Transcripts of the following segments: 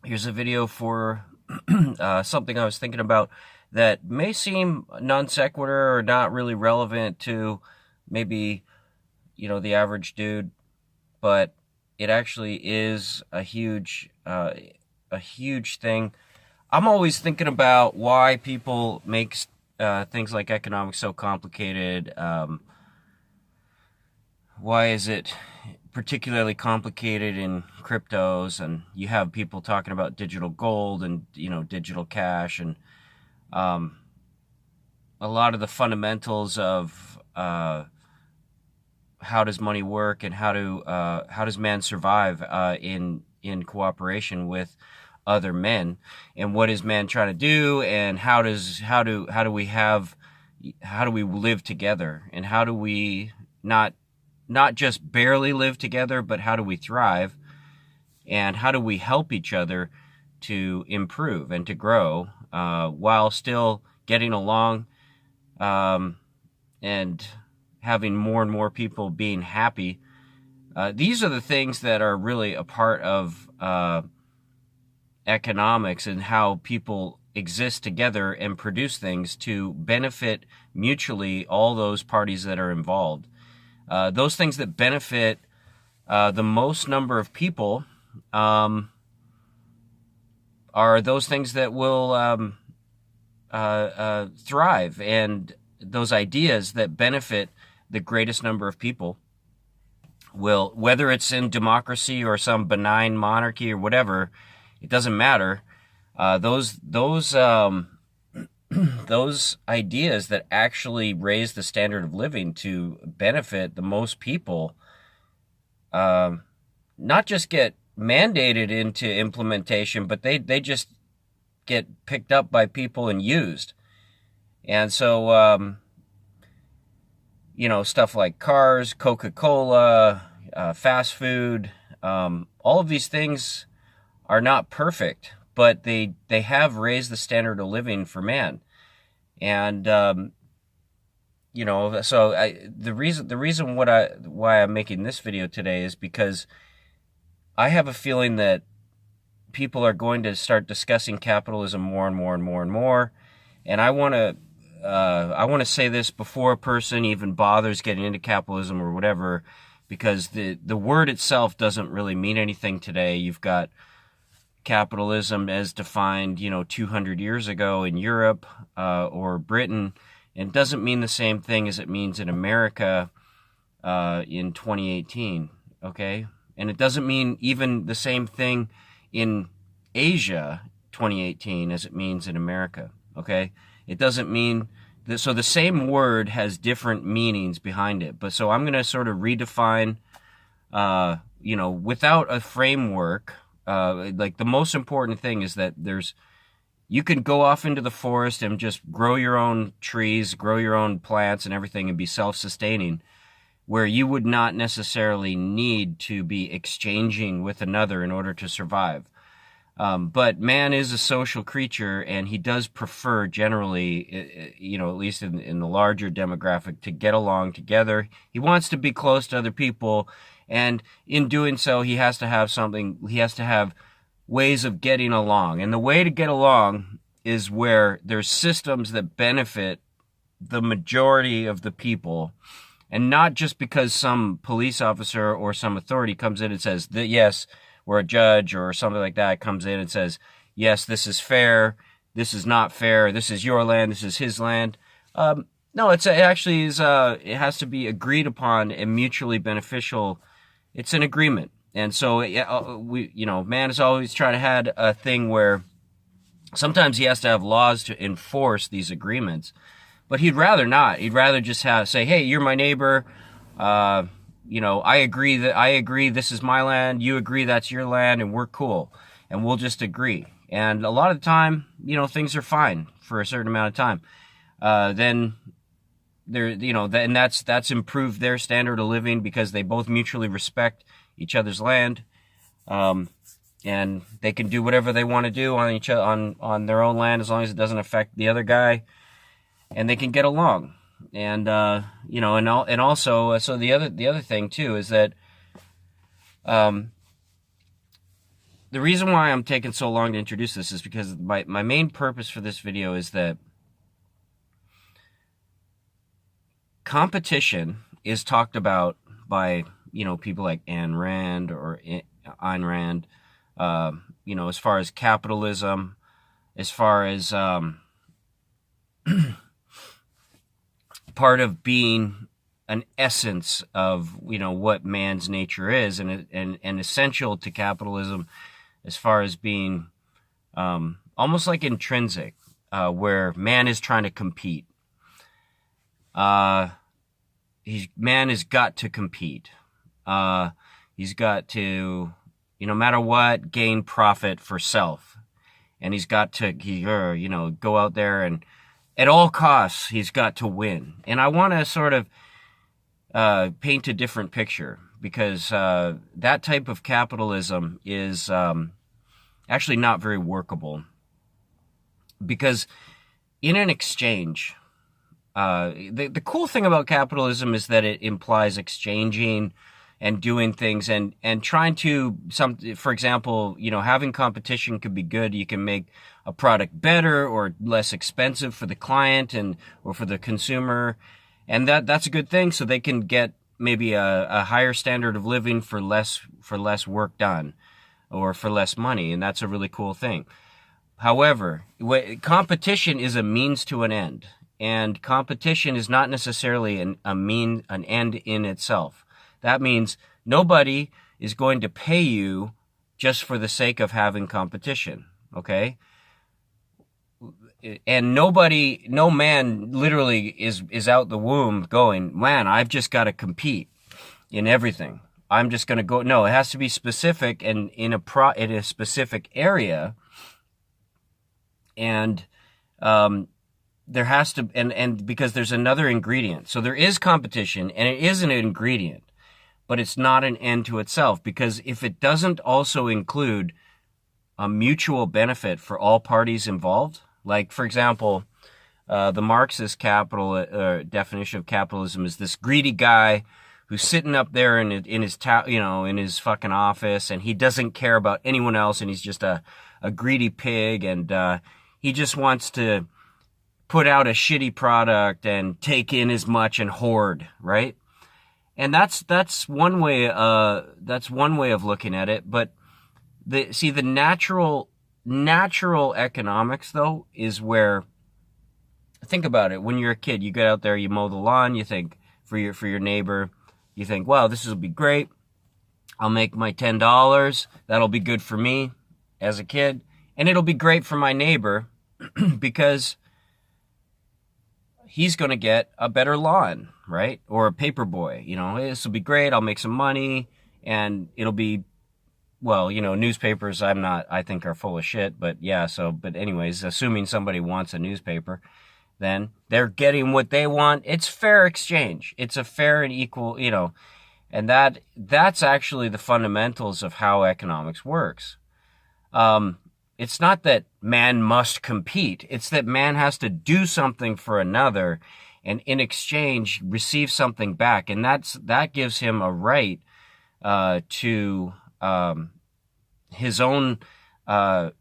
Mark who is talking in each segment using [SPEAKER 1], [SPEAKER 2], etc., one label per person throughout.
[SPEAKER 1] Here's a video for something I was thinking about that may seem non sequitur or not really relevant to maybe, the average dude, but it actually is a huge thing. I'm always thinking about why people make things like economics so complicated. Why is it particularly complicated in cryptos? And you have people talking about digital gold and digital cash, and um, a lot of the fundamentals of how does money work and how does man survive in cooperation with other men, and what is man trying to do, and how do we live together, and how do we not just barely live together, but how do we thrive, and how do we help each other to improve and to grow while still getting along, and having more and more people being happy. These are the things that are really a part of economics, and how people exist together and produce things to benefit mutually all those parties that are involved. Those things that benefit the most number of people are those things that will thrive, and those ideas that benefit the greatest number of people will, whether it's in democracy or some benign monarchy or whatever, it doesn't matter. Those ideas that actually raise the standard of living to benefit the most people, not just get mandated into implementation, but they just get picked up by people and used. And so, stuff like cars, Coca-Cola, fast food, all of these things are not perfect, but they have raised the standard of living for man. And the reason why I'm making this video today is because I have a feeling that people are going to start discussing capitalism more and more and more and more. And I want to say this before a person even bothers getting into capitalism or whatever, because the word itself doesn't really mean anything today. You've got capitalism as defined, 200 years ago in Europe or Britain, and it doesn't mean the same thing as it means in America in 2018, okay? And it doesn't mean even the same thing in Asia 2018 as it means in America, okay? It doesn't mean that, so the same word has different meanings behind it. But so I'm going to sort of redefine, without a framework. Like, the most important thing is that you can go off into the forest and just grow your own trees, grow your own plants and everything, and be self-sustaining, where you would not necessarily need to be exchanging with another in order to survive. But man is a social creature, and he does prefer generally, at least in the larger demographic, to get along together. He wants to be close to other people, and in doing so, he has to have ways of getting along. And the way to get along is where there's systems that benefit the majority of the people, and not just because some police officer or some authority comes in and says that, yes, or a judge or something like that comes in and says, yes, this is fair, this is not fair, this is your land, this is his land. No, it actually is. It has to be agreed upon and mutually beneficial. It's an agreement. And so man is always trying to have a thing where sometimes he has to have laws to enforce these agreements, but he'd rather not. He'd rather just say, hey, you're my neighbor. I agree this is my land, you agree that's your land, and we're cool, and we'll just agree. And a lot of the time, things are fine for a certain amount of time. Then and that's improved their standard of living, because they both mutually respect each other's land, and they can do whatever they want to do on their own land, as long as it doesn't affect the other guy, and they can get along. And also, so the other thing too is that the reason why I'm taking so long to introduce this is because my main purpose for this video is that competition is talked about by, people like Ayn Rand or Ayn Rand, as far as capitalism, as far as part of being an essence of, what man's nature is, and essential to capitalism as far as being almost like intrinsic, where man is trying to compete. Man has got to compete. He's got to, no matter what, gain profit for self. And he's got to, go out there and at all costs, he's got to win. And I want to sort of paint a different picture, because that type of capitalism is actually not very workable. Because in an exchange, the cool thing about capitalism is that it implies exchanging and doing things and trying to, for example, having competition could be good. You can make a product better or less expensive for the client or for the consumer. And that's a good thing, so they can get maybe a higher standard of living for less work done or for less money. And that's a really cool thing. However, competition is a means to an end. And competition is not necessarily an end in itself. That means nobody is going to pay you just for the sake of having competition, okay? And no man literally is out the womb going, man, I've just got to compete in everything. I'm just going to go. No, it has to be specific and in a specific area. And there has to, and because there's another ingredient. So there is competition, and it is an ingredient, but it's not an end to itself, because if it doesn't also include a mutual benefit for all parties involved, like, for example, the Marxist definition of capitalism is this greedy guy who's sitting up there in his fucking office, and he doesn't care about anyone else, and he's just a greedy pig, and he just wants to put out a shitty product and take in as much and hoard, right? And that's one way of looking at it. But the natural economics, though, is where, think about it. When you're a kid, you get out there, you mow the lawn, you think for your neighbor, you think, wow, this will be great. I'll make my $10. That'll be good for me as a kid, and it'll be great for my neighbor because he's going to get a better lawn, right? Or a paper boy, this will be great. I'll make some money, and it'll be, well, newspapers I think are full of shit, but yeah, but anyways, assuming somebody wants a newspaper, then they're getting what they want. It's fair exchange. It's a fair and equal, and that's actually the fundamentals of how economics works. It's not that man must compete. It's that man has to do something for another, and in exchange receive something back. And that gives him a right to his own. That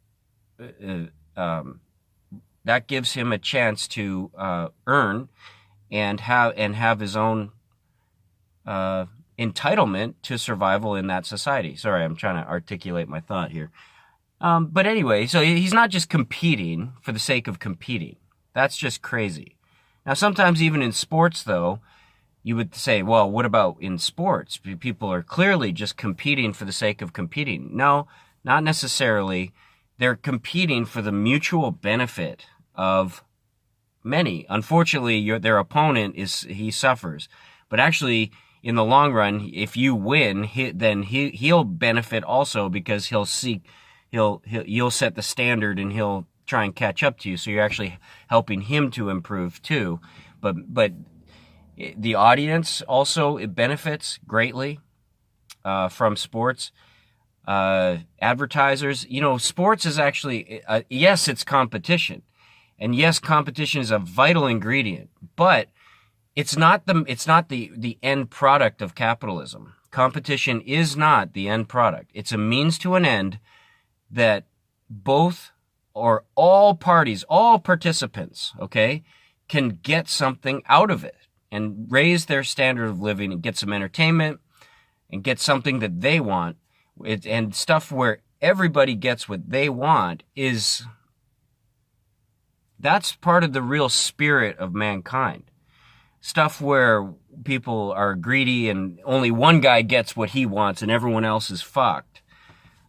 [SPEAKER 1] gives him a chance to earn and have his own entitlement to survival in that society. Sorry, I'm trying to articulate my thought here. But anyway, so he's not just competing for the sake of competing. That's just crazy. Now, sometimes even in sports, though, you would say, well, what about in sports? People are clearly just competing for the sake of competing. No, not necessarily. They're competing for the mutual benefit of many. Unfortunately, their opponent he suffers. But actually, in the long run, if you win, then he'll benefit also, because you'll set the standard and he'll try and catch up to you. So you're actually helping him to improve too. But the audience also, it benefits greatly from sports. Advertisers, sports is actually, yes, it's competition. And yes, competition is a vital ingredient, but it's not the end product of capitalism. Competition is not the end product. It's a means to an end that both or all parties, all participants, okay, can get something out of it and raise their standard of living and get some entertainment and get something that they want. And stuff where everybody gets what they want that's part of the real spirit of mankind. Stuff where people are greedy and only one guy gets what he wants and everyone else is fucked.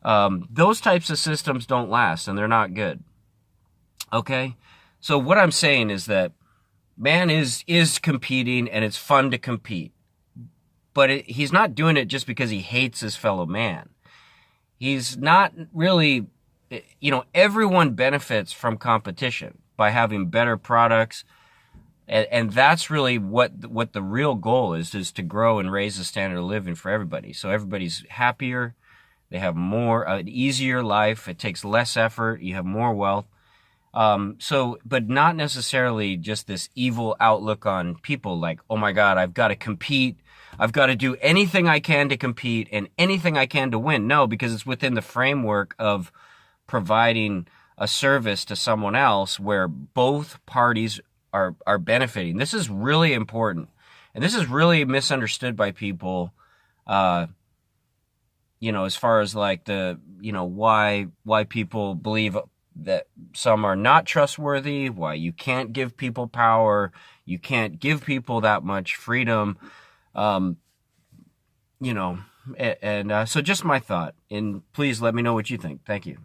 [SPEAKER 1] Those types of systems don't last, and they're not good. Okay? So what I'm saying is that man is competing, and it's fun to compete. But he's not doing it just because he hates his fellow man. He's not really, everyone benefits from competition by having better products. And that's really what the real goal is to grow and raise the standard of living for everybody. So everybody's happier. They have an easier life. It takes less effort. You have more wealth. But not necessarily just this evil outlook on people like, oh my God, I've got to compete. I've got to do anything I can to compete and anything I can to win. No, because it's within the framework of providing a service to someone else where both parties are benefiting. This is really important. And this is really misunderstood by people, as far as like why people believe that some are not trustworthy, why you can't give people power, you can't give people that much freedom, so just my thought, and please let me know what you think. Thank you.